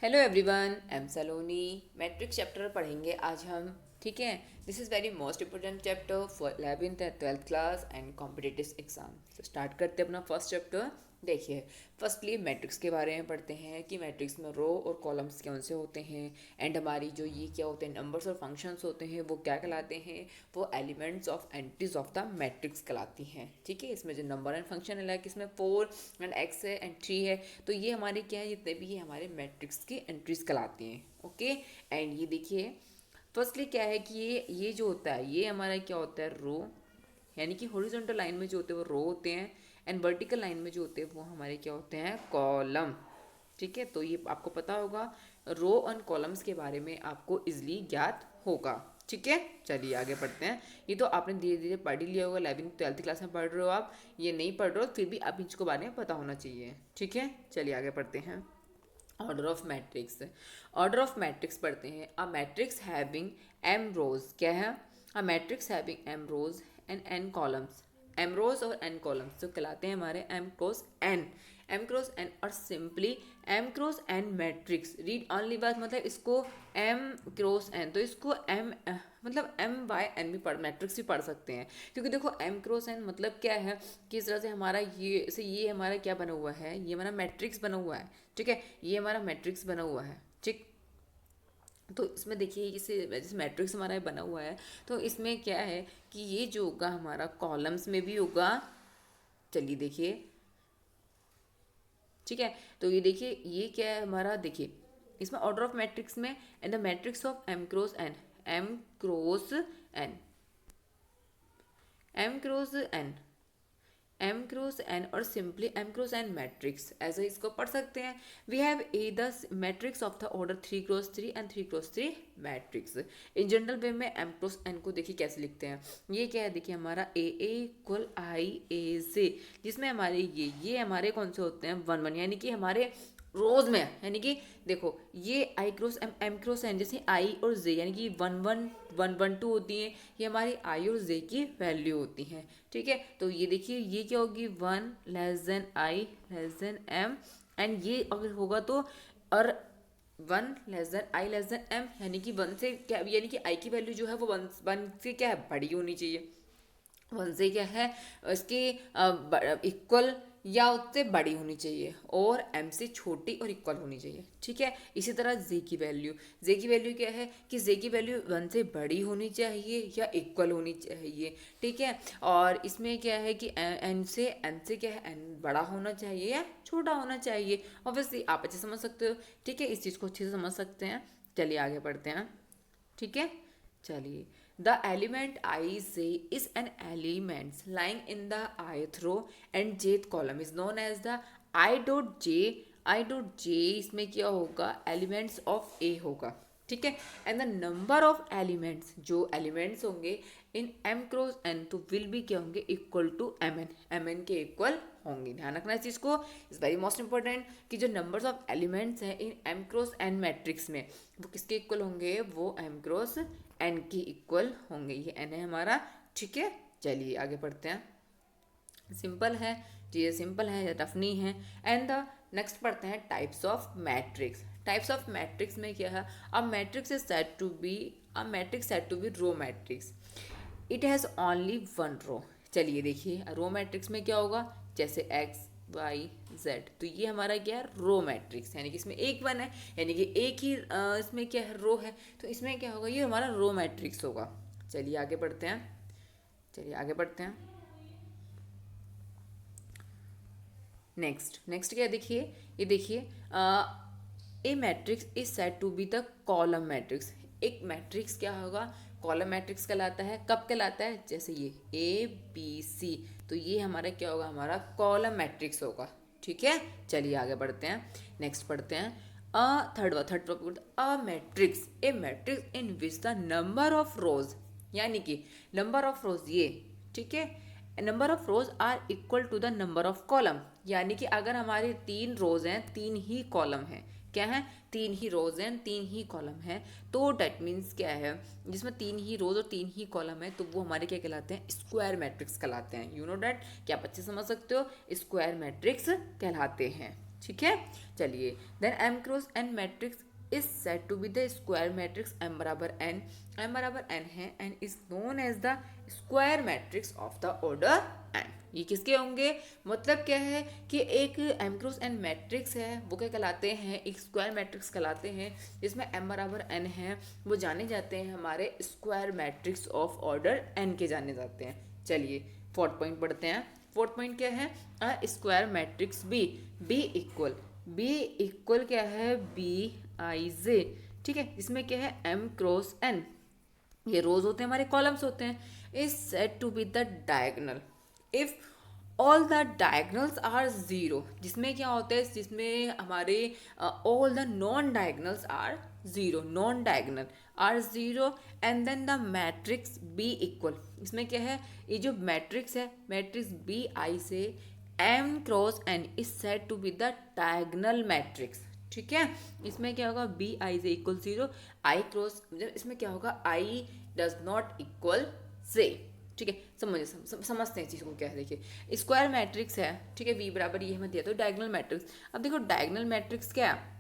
Hello everyone, M सलोनी। Matrix chapter पढ़ेंगे आज हम। ठीक है। This is very most important chapter for 11th and 12th class and competitive exam. तो start करते हैं अपना फर्स्ट चैप्टर। देखिए, फर्स्टली मैट्रिक्स के बारे में पढ़ते हैं कि मैट्रिक्स में रो और कॉलम्स कौन से होते हैं एंड हमारी जो ये क्या होते हैं नंबर्स और फंक्शंस होते हैं वो क्या कहलाते हैं। वो elements of entries of the matrix कहलाती हैं। ठीक है। इसमें जो नंबर एंड फंक्शन है इसमें 4 एंड x है एंड 3 है। तो ये हमारे क्या है, जितने भी ये हमारे मैट्रिक्स की एंट्रीज कहलाती हैं। ओके। एंड ये देखिए, फर्स्टली क्या है कि ये जो होता है ये हमारा क्या होता है, रो। यानी कि हॉरिजॉन्टल लाइन में जो होते हैं वो रो होते हैं एंड वर्टिकल लाइन में जो होते हैं वो हमारे क्या होते हैं, कॉलम। ठीक है। तो ये आपको पता होगा, रो एंड कॉलम्स के बारे में आपको इजली ज्ञात होगा। ठीक है। चलिए आगे पढ़ते हैं। ये तो आपने धीरे धीरे पढ़ ही लिया होगा, 11th 12th क्लास में पढ़ रहे हो आप। ये नहीं पढ़ रहे हो फिर भी आप इसको बारे में पता होना चाहिए। ठीक है। चलिए आगे पढ़ते हैं। Order of matrix. Order of matrix पढ़ते हैं। A matrix having M rows, क्या है, a matrix having M rows and N columns. M rows और एन कॉलम्स जो कहलाते हैं हमारे M cross N. M cross N और simply M cross N matrix. Read only बात, मतलब इसको एम क्रॉस एन, तो इसको एम मतलब एम बाय एन भी पढ़, मैट्रिक्स भी पढ़ सकते हैं। क्योंकि देखो एम क्रॉस एन मतलब क्या है कि इस तरह से हमारा ये हमारा क्या बना हुआ है, ये हमारा मैट्रिक्स बना हुआ है। ठीक है। ये हमारा मैट्रिक्स बना हुआ है। ठीक। तो इसमें देखिए, इसे जैसे मैट्रिक्स हमारा बना हुआ है तो इसमें क्या है कि ये जो होगा हमारा कॉलम्स में भी होगा। चलिए देखिए। ठीक है। तो ये देखिए, ये क्या है हमारा, देखिए इसमें ऑर्डर ऑफ मैट्रिक्स में and the matrix of M cross N. M cross N, M cross N, M cross N और simply M cross N matrix ऐसे इसको पढ़ सकते हैं। We have a the matrix of the order 3 cross 3 and 3 cross 3 matrix. In general way में M cross N को देखिए कैसे लिखते हैं। ये क्या है, देखिए हमारा ए इक्वल आई ए से, जिसमें हमारे ये हमारे कौन से होते हैं, 1 1, यानी कि हमारे रोज में, यानी कि देखो ये I cross M, M cross N, जैसे आई और जे यानी कि 1 1 1 1 2 होती हैं, ये हमारी आई और जे की वैल्यू होती हैं। ठीक है। तो ये देखिए, ये क्या होगी, 1 less than I less than M, and ये अगर होगा तो, और 1 less than I less than M, यानी कि 1 से क्या, यानी कि आई की वैल्यू जो है वो 1 से क्या है, बड़ी होनी चाहिए। 1 से क्या है, इसकी इक्वल या उससे बड़ी होनी चाहिए, और m से छोटी और इक्वल होनी चाहिए। ठीक है। इसी तरह z की वैल्यू, z की वैल्यू क्या है कि z की वैल्यू 1 से बड़ी होनी चाहिए या इक्वल होनी चाहिए। ठीक है। और इसमें क्या है कि n से क्या है, n बड़ा होना चाहिए या छोटा होना चाहिए। ऑब्वियसली आप अच्छे समझ सकते हो। ठीक है। इस चीज़ को अच्छे से समझ सकते हैं। चलिए आगे बढ़ते हैं। ठीक है। चलिए, द एलिमेंट आई से is an elements lying in the ith row and jth column is known as the I dot J. I dot J इसमें क्या होगा, एलिमेंट्स ऑफ ए होगा। ठीक है। And the number of elements, जो elements होंगे in M cross N, तो will be क्या होंगे, equal to M N, M N के इक्वल होंगे। ध्यान रखना इस चीज़ को, इज वेरी मोस्ट इंपॉर्टेंट कि जो नंबर्स ऑफ एलिमेंट्स हैं in M cross N matrix में वो किसके इक्वल होंगे, वो एम क्रॉस एन की इक्वल होंगे। ये एन है हमारा। ठीक है। चलिए आगे पढ़ते हैं। सिंपल है, चीज़ें सिंपल है, टफ नहीं है। एंड द नेक्स्ट पढ़ते हैं types of matrix. Types of matrix में क्या है, a matrix is said to be, a matrix said to be row matrix, it has only 1 row. चलिए देखिए, रो मैट्रिक्स में क्या होगा, जैसे एक्स वाई जेड, तो ये हमारा क्या है, रो मैट्रिक्स, यानी कि इसमें एक 1 है, यानी कि एक ही इसमें क्या है, रो है, तो इसमें क्या होगा, ये हमारा रो मैट्रिक्स होगा। चलिए आगे बढ़ते हैं। चलिए आगे बढ़ते हैं। नेक्स्ट नेक्स्ट क्या है, देखिए ये देखिए, a matrix is said to be the column matrix. एक मैट्रिक्स क्या होगा, कॉलम मैट्रिक्स कहलाता है। कब कहलाता है, जैसे ये ए बी सी, तो ये हमारा क्या होगा, हमारा कॉलम मैट्रिक्स होगा। ठीक है। चलिए आगे बढ़ते हैं। नेक्स्ट पढ़ते हैं। Third a matrix, a matrix in which the number of rows, यानी कि नंबर ऑफ रोज ये, ठीक है, number of rows are equal to the number of column, यानी कि अगर हमारे 3 रोज हैं 3 ही कॉलम हैं, क्या है, 3 ही रोज हैं 3 ही कॉलम है, तो डेट मीन्स क्या है, जिसमें 3 ही रोज और 3 ही कॉलम है, तो वो हमारे क्या कहलाते हैं, स्क्वायर मैट्रिक्स कहलाते हैं। यू नो डैट, क्या आप अच्छे समझ सकते हो, स्क्वायर मैट्रिक्स कहलाते हैं। ठीक है। चलिए, then M cross N matrix is said to be the square matrix M बराबर एन, एम बराबर एन है and is known as the square matrix of the order N. ये किसके होंगे, मतलब क्या है कि एक एम क्रॉस एन मैट्रिक्स है, वो क्या कहलाते हैं, एक स्क्वायर मैट्रिक्स कहलाते हैं, जिसमें एम बराबर एन है, वो जाने जाते हैं हमारे square matrix of order N के जाने जाते हैं। चलिए फोर्थ पॉइंट पढ़ते हैं। फोर्थ पॉइंट क्या है, a square matrix B equal क्या है, बी आई जे, ठीक है। इसमें क्या है, एम क्रॉस एन, ये रोज होते हैं हमारे, कॉलम्स होते हैं, is said to be the diagonal if all the diagonals are zero. जिसमें क्या होता है, जिसमें हमारे all the non diagonals are zero, non diagonal are zero and then the matrix B equal. इसमें क्या है, ये जो मैट्रिक्स है, मैट्रिक्स बी आई से M cross N is said to be the diagonal matrix, ठीक है। इसमें क्या होगा, बी आई से इक्वल जीरो, आई क्रॉस, इसमें क्या होगा, आई डज नॉट इक्वल से, ठीक है। समझते हैं चीज़ को क्या है। देखिए स्क्वायर मैट्रिक्स है, ठीक है, वी बराबर ये हमें दिया, तो डायगोनल मैट्रिक्स। अब देखो डायगोनल मैट्रिक्स क्या है,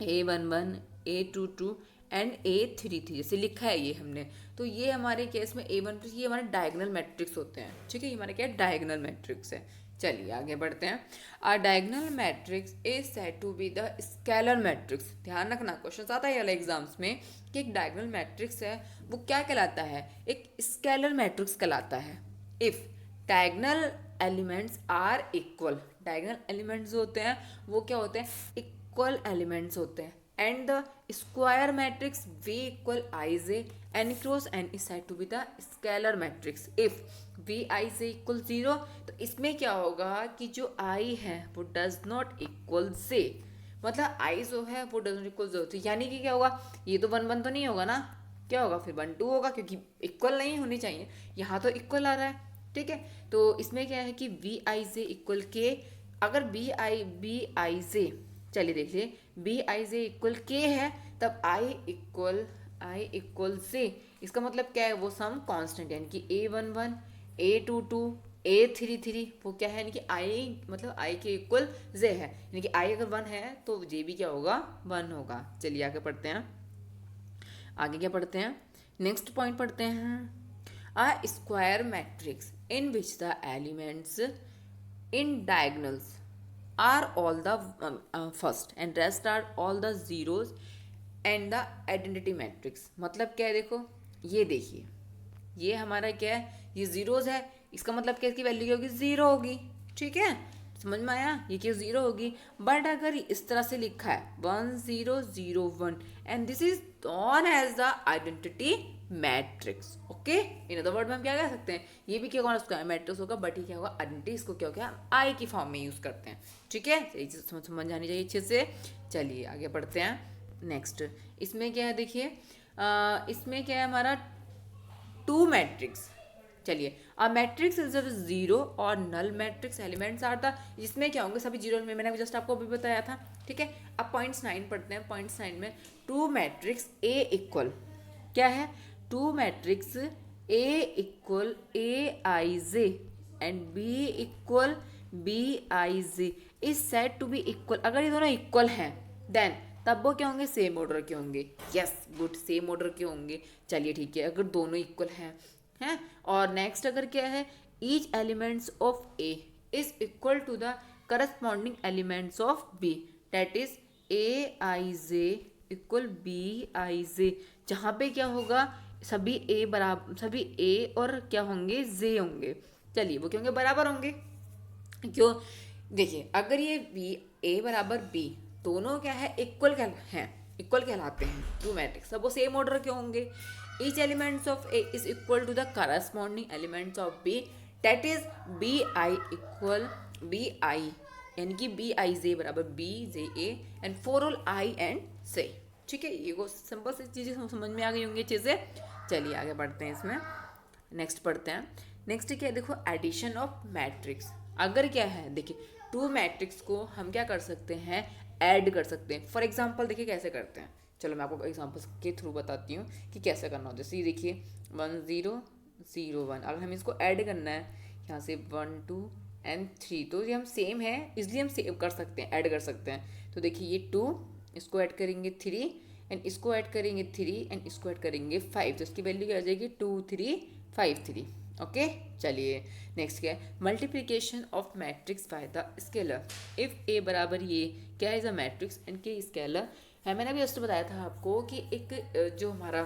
A11 A22 एंड A33 जैसे लिखा है ये हमने, तो ये हमारे केस में A1 प्लस, ये हमारे डायगोनल मैट्रिक्स होते हैं, ठीक है, ये हमारे क्या है, डायगोनल मैट्रिक्स है। चलिए आगे बढ़ते हैं। A diagonal matrix is said to be the scalar matrix. ध्यान रखना, क्वेश्चन आता है एग्जाम्स में कि एक डायगोनल मैट्रिक्स है, वो क्या कहलाता है, एक स्केलर मैट्रिक्स कहलाता है if diagonal elements are equal. Diagonal elements जो होते हैं वो क्या होते हैं, इक्वल एलिमेंट्स होते हैं and the square matrix V equal I J N cross N is said to be the scalar matrix if V I से इक्वल जीरो। तो इसमें क्या होगा कि जो I है वो डज नॉट इक्वल से, मतलब I जो है वो डज नॉट इक्वल जीरो, यानी कि क्या होगा, ये तो वन वन तो नहीं होगा ना, क्या होगा फिर 1 2 होगा, क्योंकि इक्वल नहीं होनी चाहिए, यहाँ तो इक्वल आ रहा है, ठीक है। तो इसमें क्या है कि वी आई जे इक्वल के, अगर बी आई जे, चलिए देखिए बी आई जे इक्वल के है, तब आई इक्वल से, इसका मतलब क्या है, वो सम कांस्टेंट है, यानी कि A11 A22 A33 वो क्या है, यानी कि आई मतलब आई के इक्वल जे है, यानी कि आई अगर 1 है तो जे भी क्या होगा, 1 होगा। चलिए आगे पढ़ते हैं, आगे क्या पढ़ते हैं, नेक्स्ट पॉइंट पढ़ते हैं। अ square matrix in which the elements in diagonals are all the first and rest are all the zeros and the identity matrix। मतलब क्या है, देखो ये देखिए, ये हमारा क्या है, ये जीरोज है, इसका मतलब क्या, इसकी वैल्यू क्या होगी, जीरो होगी, ठीक है, समझ में आया, ये क्या जीरो होगी। बट अगर इस तरह से लिखा है 1001 and this is known as the identity matrix, okay. In other word में हम क्या कह सकते हैं, ये भी क्या होगा, उसका मैट्रिक्स होगा, बट ये क्या होगा, आइडेंटिटी, इसको क्या होगा, आई की फॉर्म में यूज करते हैं, ठीक है। ये चीज समझ आनी चाहिए अच्छे से। चलिए आगे बढ़ते हैं नेक्स्ट। इसमें क्या है, देखिए इसमें क्या है हमारा टू मैट्रिक्स। चलिए a matrix is a zero और null matrix elements are the, इसमें क्या होंगे, सभी जीरो में, मैंने जस्ट आपको अभी बताया था, ठीक है। अब पॉइंट्स 9 पढ़ते हैं। पॉइंट्स 9 में टू मैट्रिक्स ए इक्वल क्या है, two matrix A equal A I J and B equal B I J is said to be equal. अगर ये दोनों इक्वल हैं देन तब वो क्या होंगे, सेम ऑर्डर के होंगे, यस गुड, सेम ऑर्डर के होंगे। चलिए ठीक है, अगर दोनों इक्वल हैं और नेक्स्ट अगर क्या है, each elements of A is equal to the corresponding elements of B, that is A I j equal B I j, जहाँ पे क्या होगा, सभी ए बराबर, सभी ए और क्या होंगे, जे होंगे। चलिए वो क्या होंगे, बराबर होंगे, क्यों, देखिए अगर ये बी ए बराबर बी दोनों क्या है, इक्वल हैं, इक्वल कहलाते हैं टू मैट्रिक्स, सब वो सेम ऑर्डर के होंगे। Each elements of A is equal to the corresponding elements of B, that is B I equal B I, यानी कि बी आई जे बराबर B J A and for all I and से, ठीक है। ये वो सिंपल सी चीज़ें समझ में आ गई होंगी अच्छे से। चलिए आगे बढ़ते हैं, इसमें नेक्स्ट पढ़ते हैं। नेक्स्ट क्या है, देखो एडिशन ऑफ मैट्रिक्स। अगर क्या है, देखिए टू मैट्रिक्स को हम क्या कर सकते हैं, ऐड कर सकते हैं। फॉर एग्जांपल देखिए कैसे करते हैं, चलो मैं आपको एग्जांपल के थ्रू बताती हूँ कि कैसे करना होता है। जैसे ये देखिए 1001, अगर हमें इसको ऐड करना है, यहाँ से 1 2 एंड 3, तो ये हम सेम है इसलिए हम सेव कर सकते हैं, ऐड कर सकते हैं। तो देखिए ये 2, इसको ऐड करेंगे 3 एंड इसको ऐड करेंगे 3 एंड इसको ऐड करेंगे 5, तो इसकी वैल्यू क्या आ जाएगी 2 3 5 3। ओके चलिए नेक्स्ट क्या है, multiplication of matrix by the scalar. If A बराबर ये क्या है, is a matrix and K scalar है। मैंने अभी जस्ट बताया था आपको कि एक जो हमारा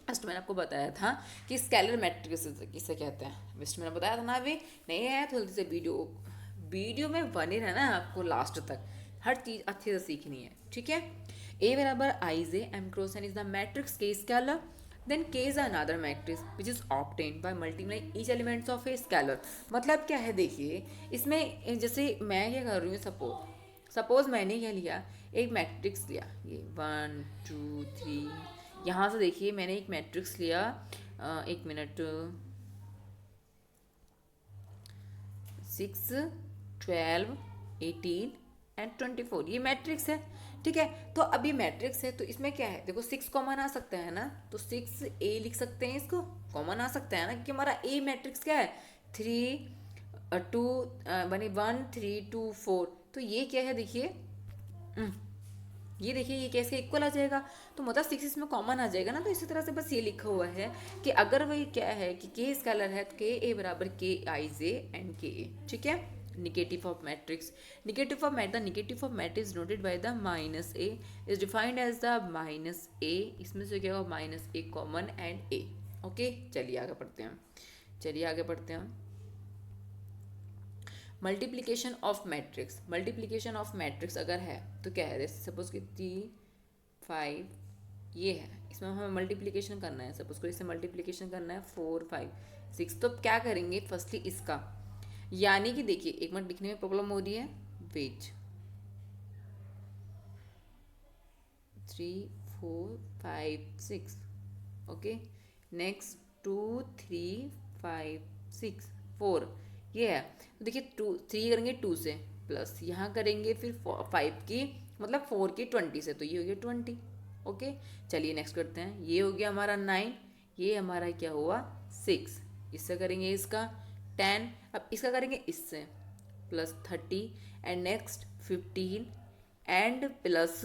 फर्स्ट मैंने आपको बताया था कि स्केलर मैट्रिक्स किसे कहते हैं, फर्स्ट मैंने बताया था ना, अभी नहीं है तो जल्दी से वीडियो में बने रहना है आपको लास्ट तक, हर चीज़ अच्छे से सीखनी है, ठीक है। ए बराबर i j M cross N is the matrix K scalar, then K is another matrix which is obtained by multiplying each elements of A scalar. मतलब क्या है देखिए, इसमें जैसे मैं क्या कर रही हूँ, सपोज मैंने क्या लिया, एक मैट्रिक्स लिया, ये 1 2 3, यहाँ से देखिए मैंने एक मैट्रिक्स लिया, एक मिनट, 6 12 18 एंड 24, ये मैट्रिक्स है, ठीक है। तो अब ये मैट्रिक्स है तो इसमें क्या है, देखो 6 कॉमन आ सकता है ना, तो 6 ए लिख सकते हैं, इसको कॉमन आ सकता है ना, क्योंकि हमारा ए मैट्रिक्स क्या है 3 2 बनी 1 3 2 4, तो ये क्या है देखिए, ये देखिए ये कैसे इक्वल आ जाएगा, तो मतलब 6 इसमें कॉमन आ जाएगा ना। तो इसी तरह से बस ये लिखा हुआ है कि अगर वही क्या है कि के स्केलर है तो के ए बराबर के आई जे एंड के ए, ठीक है। Negative of matrix, negative of mat the negative of matrix noted by the minus A is defined as the minus A, इसमें से क्या होगा minus A common and A. Okay चलिए आगे पढ़ते हैं, चलिए आगे पढ़ते हैं। Multiplication of matrix, multiplication of matrix अगर है तो क्या है, जैसे सपोज कि 3 5 ये है, इसमें हमें मल्टीप्लीकेशन करना है, सपोज को इससे मल्टीप्लीकेशन करना है 4 5 6, तो क्या करेंगे फर्स्टली इसका, यानी कि देखिए एक मिनट लिखने में प्रॉब्लम हो रही है, वेट 3 4 5 6, ओके नेक्स्ट 2 3 5 6 4, ये है। तो देखिए 3 करेंगे 2 से, प्लस यहाँ करेंगे फिर 5 की मतलब 4 की 20 से, तो ये हो गया 20। ओके चलिए नेक्स्ट करते हैं, ये हो गया हमारा 9, ये हमारा क्या हुआ 6, इससे करेंगे इसका 10, अब इसका करेंगे इससे plus 30 and next 15 and plus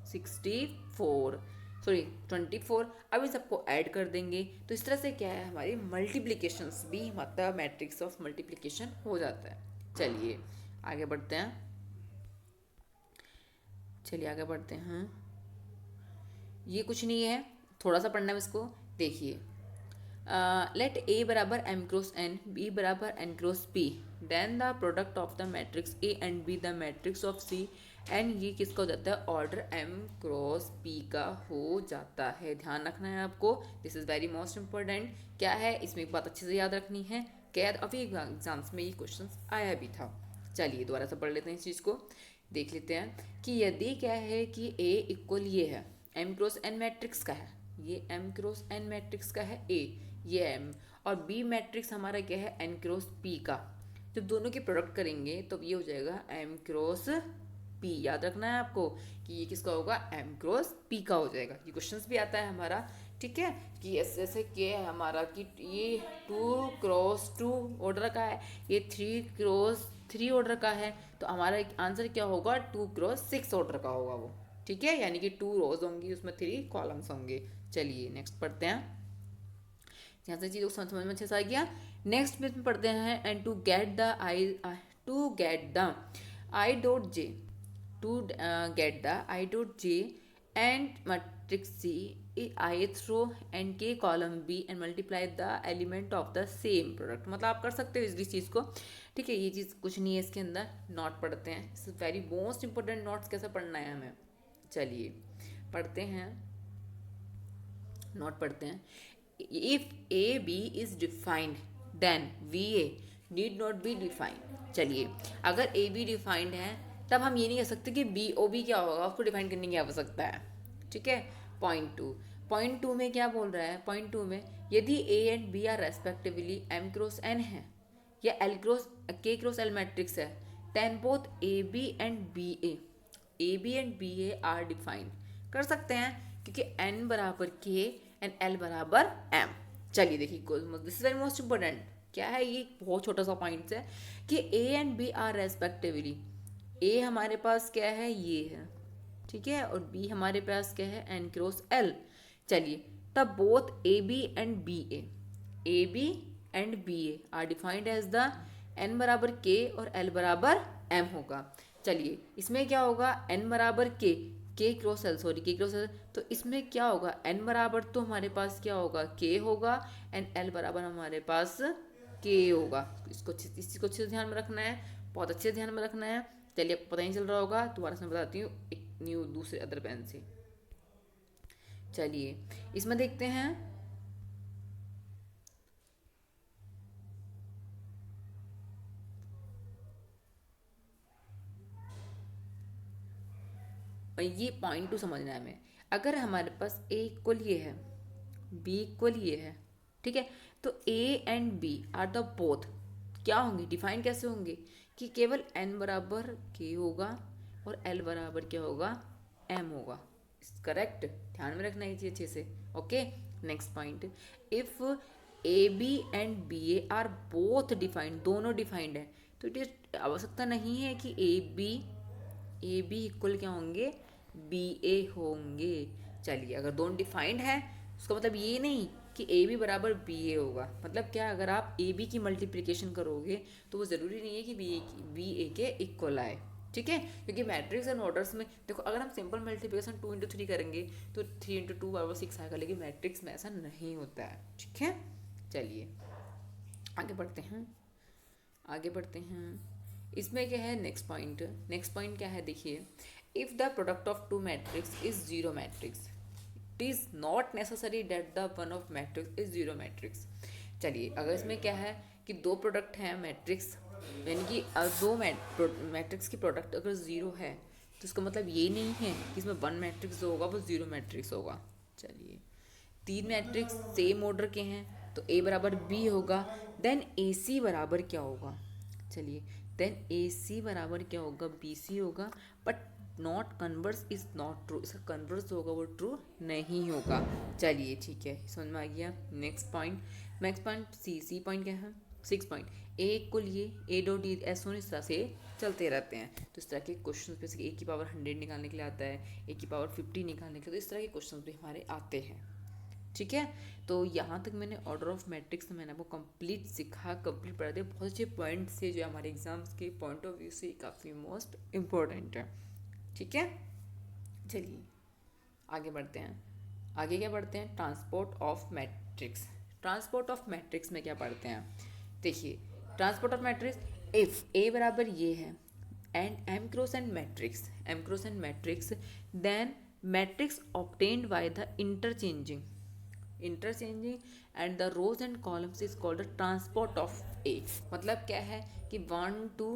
64 sorry 24, अब इन सबको ऐड कर देंगे। तो इस तरह से क्या है हमारी मल्टीप्लिकेशंस भी मतलब मैट्रिक्स ऑफ मल्टीप्लिकेशन हो जाता है। चलिए आगे बढ़ते हैं, चलिए आगे बढ़ते हैं। ये कुछ नहीं है, थोड़ा सा पढ़ना है इसको, देखिए लेट ए बराबर एम क्रॉस एन, बी बराबर N cross P, then the product of the matrix A and B the matrix of C, and ये किसका हो जाता है ऑर्डर एम क्रॉस पी का हो जाता है। ध्यान रखना है आपको, this is very most important. क्या है इसमें एक बात अच्छे से याद रखनी है, क्या अभी एग्जाम्स में ये क्वेश्चन आया भी था। चलिए दोबारा से पढ़ लेते हैं इस चीज़ को, देख लेते हैं कि यदि क्या है कि ए इक्वल ये है एम क्रॉस एन मैट्रिक्स का है, ये एम क्रॉस एन मैट्रिक्स का है ए, ये एम, और बी मैट्रिक्स हमारा क्या है एन क्रॉस पी का, जब दोनों की प्रोडक्ट करेंगे तो ये हो जाएगा एम क्रॉस पी। याद रखना है आपको कि ये किसका होगा एम क्रॉस पी का हो जाएगा, ये क्वेश्चंस भी आता है हमारा, ठीक है। कि ऐसे ऐसे क्या है हमारा कि ये 2 क्रॉस 2 ऑर्डर का है, ये 3 क्रॉस 3 ऑर्डर का है, तो हमारा आंसर क्या होगा 2 क्रॉस 6 ऑर्डर का होगा वो, ठीक है। यानी कि 2 रोज होंगी उसमें 3 कॉलम्स होंगे। चलिए नेक्स्ट पढ़ते हैं, यहाँ से चीज़ समझ में अच्छे से आ गया। नेक्स्ट में पढ़ते हैं and to get the I dot J, to get the I dot J and matrix C ith row and K column B and multiply the element of the same product. मतलब आप कर सकते हो इस चीज़ को, ठीक है। ये चीज़ कुछ नहीं है इसके अंदर, नोट पढ़ते हैं, इस वेरी मोस्ट इंपॉर्टेंट नोट्स कैसे पढ़ना है हमें। चलिए पढ़ते हैं, नोट पढ़ते हैं। If A B is defined, then V A need not be defined। चलिए अगर A B डिफाइंड है तब हम ये नहीं कह सकते कि B O B क्या होगा, उसको डिफाइन करने की आवश्यकता है, ठीक है। पॉइंट टू में क्या बोल रहा है, पॉइंट 2 में यदि A and B are respectively M cross N है या L cross K cross L matrix है, then both AB and AB and BA are defined कर सकते हैं, क्योंकि N बराबर K एंड L बराबर M। चलिए देखिए this is very most important, क्या है ये, बहुत छोटा सा पॉइंट है कि A and B are respectively, A हमारे पास क्या है ये है, ठीक है, और बी हमारे पास क्या है एन क्रॉस एल। चलिए, तब both A B and B A B and B A are defined as the N बराबर के और एल बराबर एम होगा। चलिए इसमें क्या होगा, एन बराबर के क्रॉस एल, सॉरी के क्रॉस एल, तो इसमें क्या होगा, एन बराबर तो हमारे पास क्या होगा के होगा, एंड एल बराबर हमारे पास के होगा। इसको इस चीज़ को अच्छे से ध्यान में रखना है, बहुत अच्छे से ध्यान में रखना है। चलिए आपको पता नहीं चल रहा होगा, दोबारा से मैं बताती हूँ एक न्यू दूसरे अदर पेन से। चलिए इसमें देखते हैं, और ये पॉइंट टू समझना है हमें। अगर हमारे पास ए इक्वल ये है, बी इक्वल ये है, ठीक है, तो A and B are the both क्या होंगे, डिफाइन कैसे होंगे, कि केवल एन बराबर के होगा और एल बराबर क्या होगा, एम होगा। करेक्ट, ध्यान में रखना ये चीज अच्छे से। Okay, next point, if A B and B A are both defined, दोनों डिफाइंड है, तो इट इज आवश्यकता नहीं है कि ए बी इक्वल क्या होंगे, बी ए होंगे। चलिए अगर दोनों डिफाइंड है, उसका मतलब ये नहीं कि ए बी बराबर बी ए होगा। मतलब क्या, अगर आप ए बी की मल्टीप्लिकेशन करोगे तो वो ज़रूरी नहीं है कि बी ए के इक्वल आए, ठीक है, क्योंकि मैट्रिक्स एंड ऑर्डर्स में देखो, अगर हम सिंपल मल्टीप्लिकेशन 2 into 3 करेंगे तो 3 into 2 = 6 आएगा, लेकिन मैट्रिक्स में ऐसा नहीं होता है, ठीक है। चलिए आगे बढ़ते हैं, आगे बढ़ते हैं। इसमें क्या है, नेक्स्ट पॉइंट, नेक्स्ट पॉइंट क्या है देखिए, if the product of two matrix is zero matrix, it is not necessary that the one of matrix is zero matrix. चलिए अगर इसमें क्या है कि दो प्रोडक्ट हैं मैट्रिक्स, यानी कि दो मैट्रिक्स की प्रोडक्ट अगर ज़ीरो है, तो इसका मतलब ये नहीं है कि इसमें वन मैट्रिक्स जो होगा वो ज़ीरो मैट्रिक्स होगा। चलिए, तीन मैट्रिक्स सेम ऑर्डर के हैं, तो ए बराबर बी होगा, देन ए सी बराबर क्या होगा, चलिए, देन ए सी बराबर क्या होगा, बी सी होगा, but not converse is not true, इसका कन्वर्स होगा वो ट्रू नहीं होगा। चलिए ठीक है, समझ में आ गया। नेक्स्ट पॉइंट सी पॉइंट क्या है, 6 पॉइंट, ए इक्वल ये ए डॉट डी एस इस तरह से चलते रहते हैं। तो इस तरह के क्वेश्चन पे ए की पावर 100 निकालने के लिए आता है, ए की पावर 50 निकालने के लिए, तो इस तरह के क्वेश्चन भी हमारे आते हैं, ठीक है। तो यहाँ तक मैंने ऑर्डर ऑफ मैट्रिक्स मैंने आपको कंप्लीट सिखा, कंप्लीट पढ़ा दिया। बहुत अच्छे पॉइंट से जो हमारे एग्जाम्स के पॉइंट ऑफ व्यू से काफ़ी मोस्ट इम्पोर्टेंट है, ठीक है। चलिए आगे बढ़ते हैं, आगे क्या पढ़ते हैं, transport of matrix. Transport of matrix में क्या पढ़ते हैं, देखिए, transport of matrix, if A बराबर ये है and M cross and matrix, then matrix obtained by the interchanging and the rows and columns is called the transport of A. मतलब क्या है कि 1 2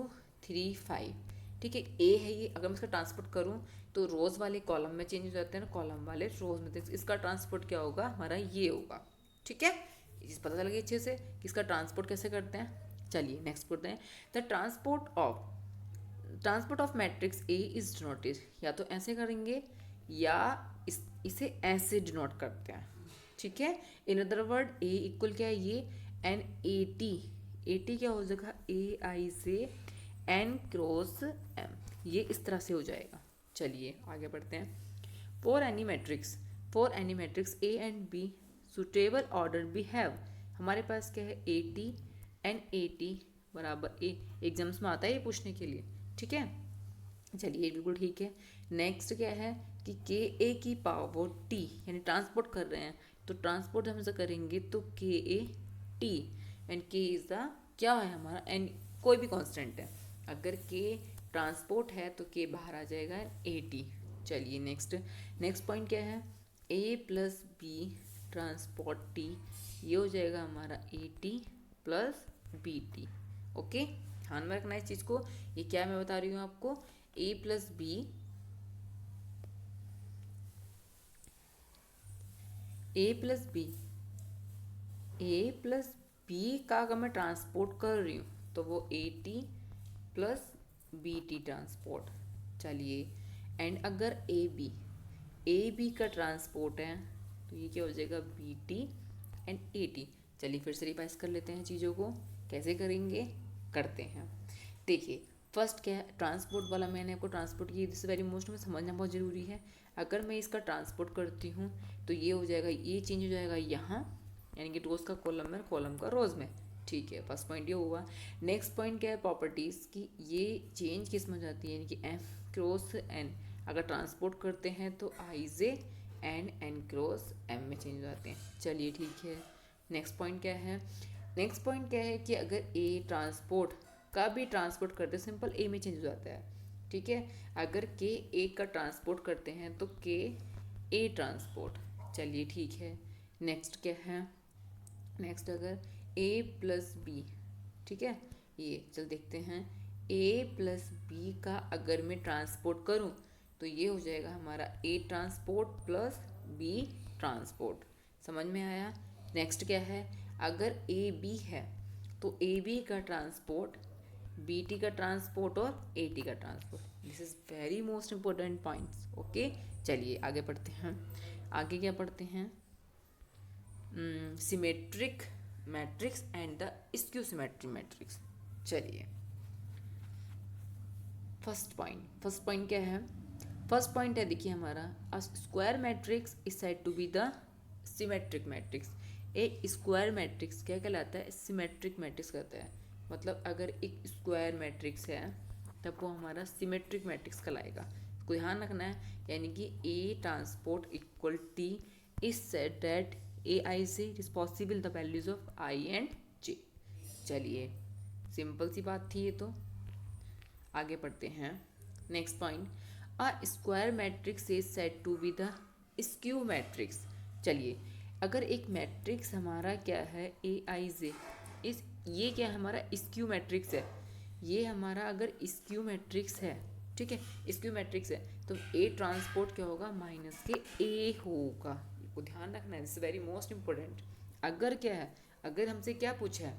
3 5, ठीक है, ए है ये, अगर मैं इसका ट्रांसपोर्ट करूँ तो रोज वाले कॉलम में चेंज हो जाते हैं ना, कॉलम वाले रोज में, तो इसका ट्रांसपोर्ट क्या होगा, हमारा ये होगा, ठीक है। ये चीज़ पता चल गई अच्छे से कि इसका ट्रांसपोर्ट कैसे करते हैं। चलिए नेक्स्ट पढ़ते हैं, the transport of matrix A is denoted, या तो ऐसे करेंगे या इसे ऐसे डिनोट करते हैं, ठीक है। इन अदर वर्ड ए इक्वल क्या है ये, एन ए टी क्या हो जाएगा, ए आई से एन क्रॉस एम, ये इस तरह से हो जाएगा। चलिए आगे बढ़ते हैं। For any matrix A and B suitable order be have, हमारे पास क्या है, A T and A T बराबर ए, एग्जाम्स में आता है ये पूछने के लिए, ठीक है। चलिए बिल्कुल ठीक है। नेक्स्ट क्या है कि के ए की पावर टी, यानी ट्रांसपोर्ट कर रहे हैं, तो ट्रांसपोर्ट हम से करेंगे तो के ए टी, एंड के इज द क्या है हमारा, एन कोई भी कांस्टेंट है, अगर के ट्रांसपोर्ट है तो के बाहर आ जाएगा ए टी। चलिए नेक्स्ट पॉइंट क्या है, A plus B transport T, ये हो जाएगा हमारा A T plus B T. Okay, ध्यान में रखना है इस चीज़ को, ये क्या मैं बता रही हूँ आपको, ए प्लस बी का अगर मैं ट्रांसपोर्ट कर रही हूँ तो वो A T plus B T transport. चलिए, एंड अगर ए बी का ट्रांसपोर्ट है तो ये क्या हो जाएगा, B T and A T. चलिए फिर से रिवाइज कर लेते हैं चीज़ों को, कैसे करेंगे करते हैं। देखिए फर्स्ट क्या है, ट्रांसपोर्ट वाला मैंने आपको ट्रांसपोर्ट की, दिस वेरी मोस्ट में समझना बहुत ज़रूरी है। अगर मैं इसका ट्रांसपोर्ट करती हूँ तो ये हो जाएगा, ये चेंज हो जाएगा यहाँ, यानी कि रोज़ का कॉलम में, कॉलम का रोज़ में। ठीक है, फर्स्ट पॉइंट ये हुआ। नेक्स्ट पॉइंट क्या है, प्रॉपर्टीज़ की, ये चेंज किस में हो जाती है, यानी कि एम क्रॉस एन। अगर ट्रांसपोर्ट करते हैं तो आई जे एन क्रॉस एम में चेंज हो जाते हैं। चलिए ठीक है, नेक्स्ट पॉइंट क्या है, नेक्स्ट पॉइंट क्या है कि अगर ए ट्रांसपोर्ट का भी ट्रांसपोर्ट करते हैं, सिंपल ए में चेंज हो जाता है। ठीक है, अगर के ए का ट्रांसपोर्ट करते हैं तो के ए ट्रांसपोर्ट। चलिए ठीक है, नेक्स्ट क्या है, नेक्स्ट अगर ए प्लस बी, ठीक है, ये चल देखते हैं, ए प्लस बी का अगर मैं ट्रांसपोर्ट करूं तो ये हो जाएगा हमारा ए ट्रांसपोर्ट प्लस बी ट्रांसपोर्ट। समझ में आया। नेक्स्ट क्या है, अगर ए बी है तो ए बी का ट्रांसपोर्ट, बी टी का ट्रांसपोर्ट और ए टी का transport. This is very most important points. Okay, चलिए आगे पढ़ते हैं। आगे क्या पढ़ते हैं, symmetric matrix and the skew symmetric matrix. चलिए फर्स्ट पॉइंट क्या है, फर्स्ट पॉइंट है देखिए हमारा, a square matrix is said to be the symmetric matrix. एक स्क्वायर मैट्रिक्स क्या कहलाता है, सिमेट्रिक मैट्रिक्स कहता है। मतलब अगर एक स्क्वायर मैट्रिक्स है तब वो हमारा सिमेट्रिक मैट्रिक्स कहलाएगा। को ध्यान रखना है, यानी कि A transport equal T is said that A I से it is possible the values of I and J. चलिए सिंपल सी बात थी ये तो, आगे पढ़ते हैं। Next point, a square matrix is said to be the skew matrix. चलिए अगर एक मैट्रिक्स हमारा क्या है, ए आई जे, इस ये क्या हमारा स्क्यू मैट्रिक्स है, ये हमारा अगर स्क्यू मैट्रिक्स है, ठीक है, स्क्यू मैट्रिक्स है, तो ए ट्रांसपोर्ट क्या होगा, माइनस के ए होगा। को ध्यान रखना है, दिस वेरी मोस्ट इंपॉर्टेंट। अगर क्या है, अगर हमसे क्या पूछा है,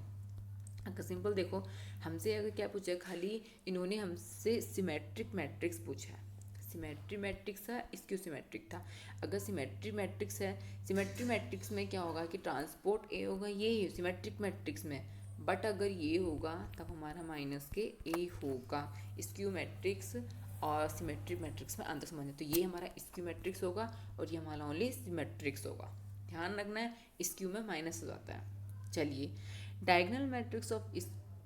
अगर सिंपल देखो, हमसे अगर क्या पूछा है, खाली इन्होंने हमसे सिमेट्रिक मैट्रिक्स पूछा है। सिमेट्री मैट्रिक्स था, स्क्यू सिमेट्रिक था। अगर सिमेट्री मैट्रिक्स है, सिमेट्री मैट्रिक्स में क्या होगा कि ट्रांसपोर्ट ए होगा, ये सिमेट्रिक मैट्रिक्स में, बट अगर ये होगा तब हमारा माइनस के ए होगा। स्क्यू मैट्रिक्स और सिमेट्रिक मैट्रिक्स में अंतर समझना, तो ये हमारा स्क्यू मैट्रिक्स होगा और ये हमारा ओनली सिमेट्रिक्स होगा। ध्यान रखना है, स्क्यू में माइनस हो जाता है। चलिए डायगोनल मैट्रिक्स ऑफ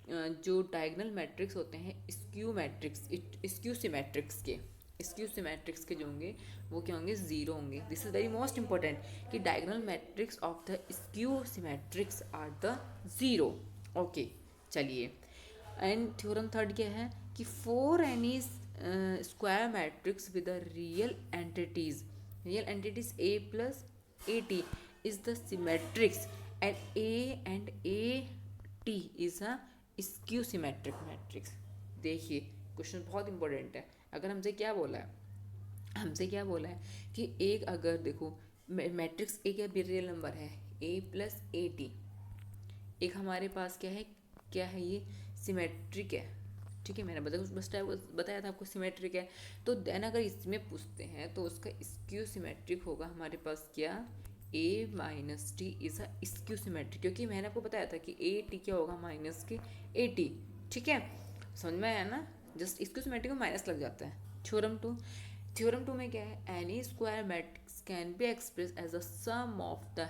जो डायगोनल मैट्रिक्स होते हैं स्क्यू मैट्रिक्स, स्क्यू सिमेट्रिक्स के, स्क्यू सिमेट्रिक्स के जो होंगे वो क्या होंगे, जीरो होंगे। This is very most important कि diagonal matrix of the skew symmetrics are the zero. Okay चलिए, एंड थ्योरम थर्ड क्या है कि for any square matrix with real entities A plus A T is the symmetrics and A T is a skew symmetric matrix. देखिए question बहुत important है। अगर हमसे क्या बोला है, हमसे क्या बोला है कि एक अगर देखो मैट्रिक्स एक रियल नंबर है ए प्लस ए टी, एक हमारे पास क्या है ये सिमेट्रिक है, ठीक है, मैंने बताया था आपको सिमेट्रिक है। तो देन अगर इसमें पूछते हैं तो उसका स्क्यू सिमेट्रिक होगा हमारे पास क्या, A minus T is a skew symmetric, क्योंकि मैंने आपको बताया था कि ए टी क्या होगा, माइनस के ए टी। ठीक है, समझ में आया ना, जस्ट स्क्यू सिमेट्रिक में माइनस लग जाता है। थ्योरम टू में क्या है, any square matrix can be express as a sum of the,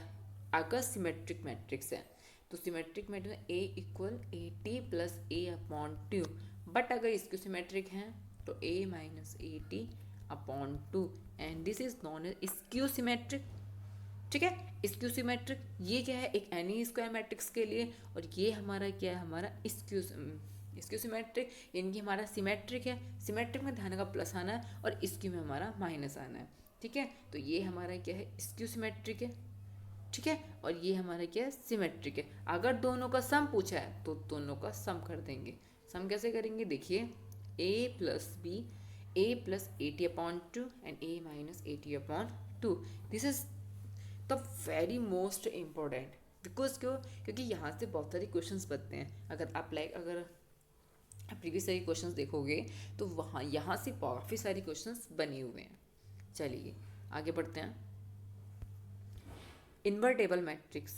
अगर सिमेट्रिक मैट्रिक्स है तो symmetric matrix A equal A T plus A upon two, but अगर स्क्यू सिमेट्रिक है तो A minus A T upon two, and this is known as skew symmetric. ठीक है, skew symmetric ये क्या है, एक एनी स्क्वायर मैट्रिक्स के लिए, और ये हमारा क्या है, हमारा स्क्यू सिमेट्रिक, यानी कि हमारा सिमेट्रिक है, सिमेट्रिक में ध्यान का प्लस आना है और स्क्यू में हमारा माइनस आना है। ठीक है, तो ये हमारा क्या है, स्क्यू सिमेट्रिक है। ठीक है, और ये हमारा क्या है, सिमेट्रिक है। अगर दोनों का सम पूछा है तो दोनों का सम कर देंगे। सम कैसे करेंगे, देखिए A plus B, A plus A T upon two and A minus A T upon two. This is the very most important, because क्योंकि यहाँ से बहुत सारे क्वेश्चंस बनते हैं। अगर आप अगर प्रीवियस सारी क्वेश्चंस देखोगे तो वहाँ यहाँ से काफ़ी सारी क्वेश्चंस बने हुए हैं। चलिए आगे बढ़ते हैं। इन्वर्टेबल मैट्रिक्स,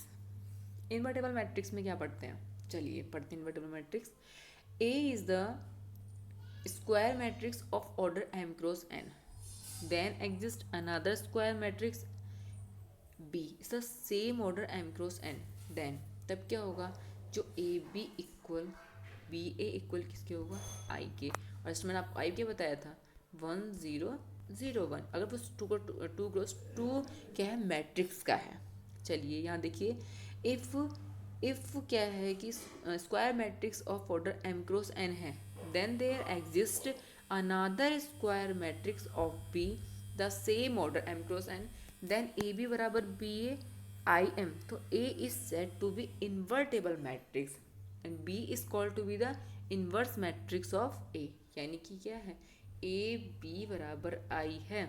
इन्वर्टेबल मैट्रिक्स में क्या पढ़ते हैं, चलिए पढ़ते हैं invertible matrix. A is the square matrix of order m cross n, then exists another square matrix b is the same order m cross n, then तब क्या होगा, जो A B equal B A equal किसके होगा, आई के। और इसमें मैंने आपको आई के बताया था 1001, अगर वो टू क्रॉस टू क्या है, मैट्रिक्स का है। चलिए यहाँ देखिए, इफ क्या है कि square matrix of order m cross n है, then there exists another square matrix of B the same order m cross n, then AB बराबर BA IM, तो A is said to be invertible matrix and B is called to be the inverse matrix of A, यानी कि क्या है, AB बराबर I है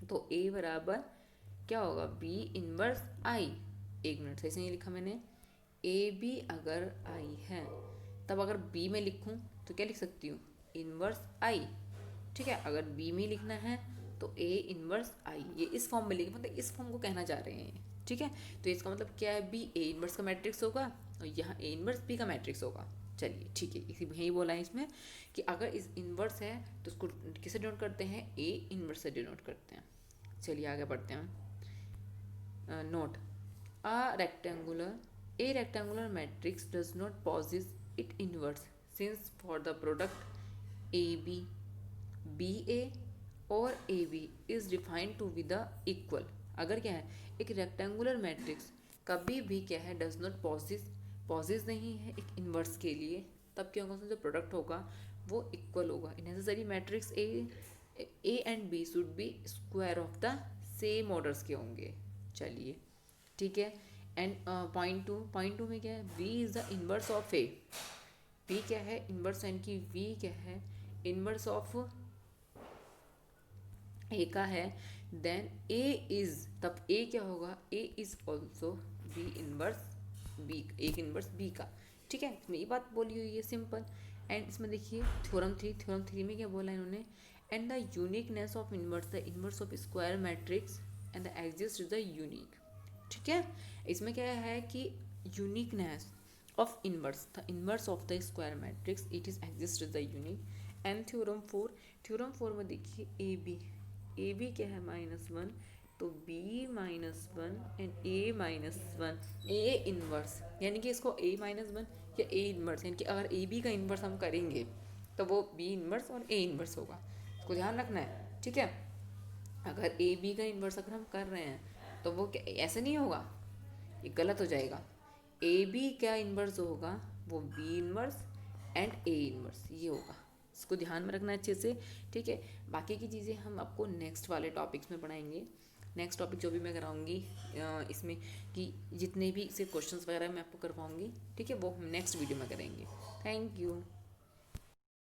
तो A बराबर क्या होगा, B इनवर्स I। एक मिनट, सही से नहीं लिखा मैंने, AB अगर I है तब अगर B में लिखूं तो क्या लिख सकती हूँ, इनवर्स आई। ठीक है, अगर बी में लिखना है तो ए इनवर्स आई, ये इस फॉर्म में लिखे, मतलब इस फॉर्म को कहना चाह रहे हैं। ठीक है, तो इसका मतलब क्या है, बी ए इनवर्स का मैट्रिक्स होगा और यहाँ ए इनवर्स बी का मैट्रिक्स होगा। चलिए ठीक है, इसी यही बोला है इसमें कि अगर इस इनवर्स है तो उसको किससे डिनोट करते हैं, ए इनवर्स से डिनोट करते हैं। चलिए आगे बढ़ते हैं। Note a rectangular matrix does not possess it inverse since for the product AB, BA और AB is defined to be the equal, अगर क्या है, एक रेक्टेंगुलर मैट्रिक्स कभी भी क्या है, डज नॉट पॉजेस नहीं है एक इन्वर्स के लिए, तब क्या होगा, जो प्रोडक्ट होगा वो इक्वल होगा। Necessary matrix A and B should be square of the same orders के होंगे। चलिए ठीक है, एंड पॉइंट टू में क्या है, V is the inverse of A, V क्या है, इनवर्स यानी कि V क्या है, इनवर्स ऑफ A का है, देन A इज, तब A क्या होगा, A is also B inverse B, एक इनवर्स B का। ठीक है, इसमें ये बात बोली हुई है सिंपल। एंड इसमें देखिए थ्योरम थ्री में क्या बोला है इन्होंने, and the uniqueness of inverse, the inverse of square matrix and the exist is the unique. ठीक है, इसमें क्या है कि uniqueness of inverse, the inverse of the square matrix, it is exists as the unique। and theorem 4 में देखिए A B क्या है, -1, तो B -1 and A -1, A inverse, यानी कि इसको A -1 या A इनवर्स, यानी कि अगर ए बी का इनवर्स हम करेंगे तो वो B इनवर्स और A इनवर्स होगा, इसको ध्यान रखना है। ठीक है, अगर ए बी का इनवर्स अगर हम कर रहे हैं तो वो क्या ऐसे नहीं होगा, ये गलत हो जाएगा। ए बी क्या इन्वर्स होगा, वो B inverse and A inverse, ये होगा, इसको ध्यान में रखना अच्छे से। ठीक है, बाकी की चीज़ें हम आपको नेक्स्ट वाले टॉपिक्स में पढ़ाएंगे। नेक्स्ट टॉपिक जो भी मैं कराऊंगी इसमें कि जितने भी इसे क्वेश्चंस वगैरह मैं आपको करवाऊंगी, ठीक है, वो हम नेक्स्ट वीडियो में करेंगे। Thank you.